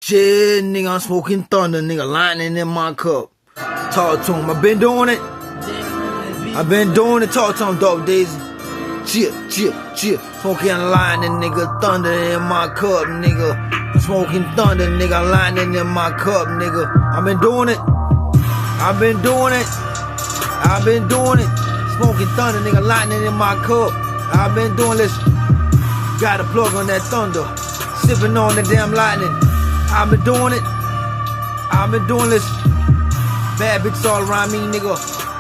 Shit, nigga, I'm smoking thunder, nigga, lightning in my cup. Talk to him, I been doing it. I been doing it, talk to him, Dope Daisy. Chip, smoking lightning, nigga, thunder in my cup, nigga. Smoking thunder, nigga, lightning in my cup, nigga. I been doing it. I been doing it. I been doing it. Smoking thunder, nigga, lightning in my cup. I been doing this. Got a plug on that thunder. Sipping on the damn lightning. I been doing it. I been doing this. Bad bitches all around me, nigga.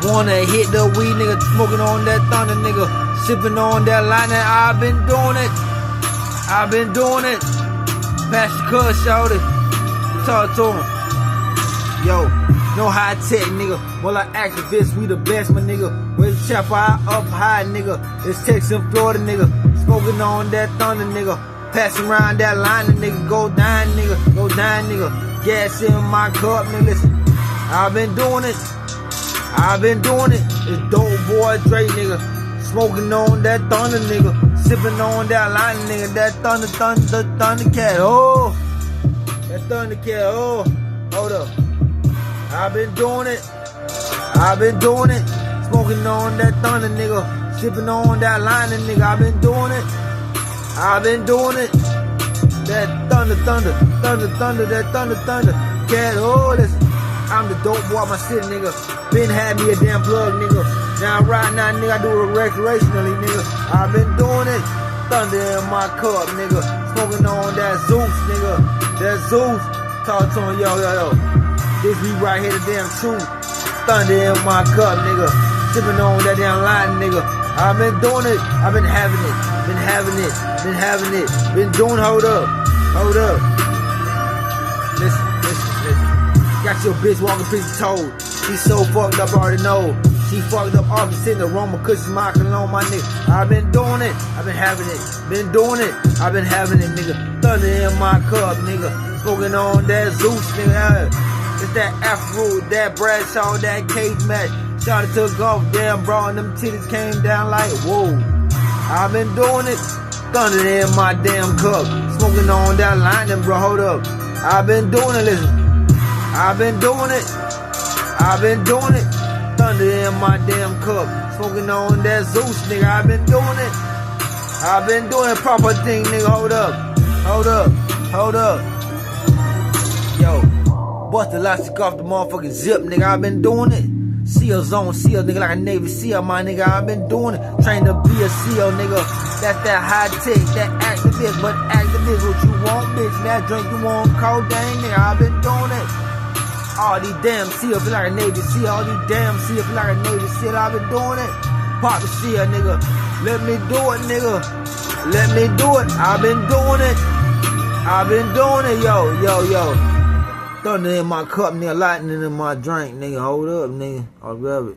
Wanna hit the weed, nigga. Smoking on that thunder, nigga. Sipping on that lightning. I been doing it. I been doing it. Pass the cuz, shawty. Talk to him. Yo, no high tech, nigga. More like activists, we the best, my nigga. Where's the chap up high, nigga? It's Texas and Florida, nigga. Smoking on that thunder, nigga. Passing around that line, nigga. Go down, nigga. Go down, nigga. Gas in my cup, nigga. Listen, I've been doing it. I've been doing it. It's Saucedopeboydre, nigga. Smoking on that thunder, nigga. Sipping on that line, nigga. That thunder cat. Oh, that thunder cat. Oh, hold up. I've been doing it. I've been doing it. Smoking on that thunder, nigga. Sipping on that line, nigga. I've been doing it. I've been doing it. That thunder, that thunder. Cat, oh, listen. I'm the dope boy of my city, nigga. Been had me a damn plug, nigga. Now right now, nigga, I do it recreationally, nigga. I've been doing it. Thunder in my cup, nigga. Smoking on that Zeus, nigga. That Zeus. Talk to him, yo. This be right here, the damn truth. Thunder in my cup, nigga. Sipping on that damn line, nigga. I've been doing it. I've been having it. Been doing, hold up. Listen. Got your bitch walking pretty told. She so fucked up, I already know. She fucked up off the sitting aroma, cause she's my cologne, my nigga. I've been doing it. I've been having it. Been doing it. I've been having it, nigga. Thunder in my cup, nigga. Smoking on that Zeus, nigga. It's that Afro, that Bradshaw, that cage match. Shot it to golf, damn bro, and them titties came down like, whoa. I've been doing it. Thunder in my damn cup. Smoking on that lightning, bro, hold up. I've been doing it, listen. I've been doing it. Thunder in my damn cup. Smoking on that Zeus, nigga. I've been doing it. I've been doing it proper thing, nigga. Hold up. Yo. Bust the elastic off the motherfucking zip, nigga. I've been doing it. SEAL zone, SEAL, nigga, like a Navy SEAL, my nigga. I've been doing it. Trained to be a SEAL, nigga. That's that high tech, that activist. But activist, what you want, bitch? That drink you want, codeine, nigga. I've been doing it. All these damn SEAL feel like a Navy SEAL. All these damn SEAL feel like a Navy SEAL. I've been doing it. Pop the SEAL, nigga. Let me do it, nigga. Let me do it. I've been doing it, yo. Thunder in my cup, nigga, lightning in my drink, nigga. Hold up, nigga. I'll grab it.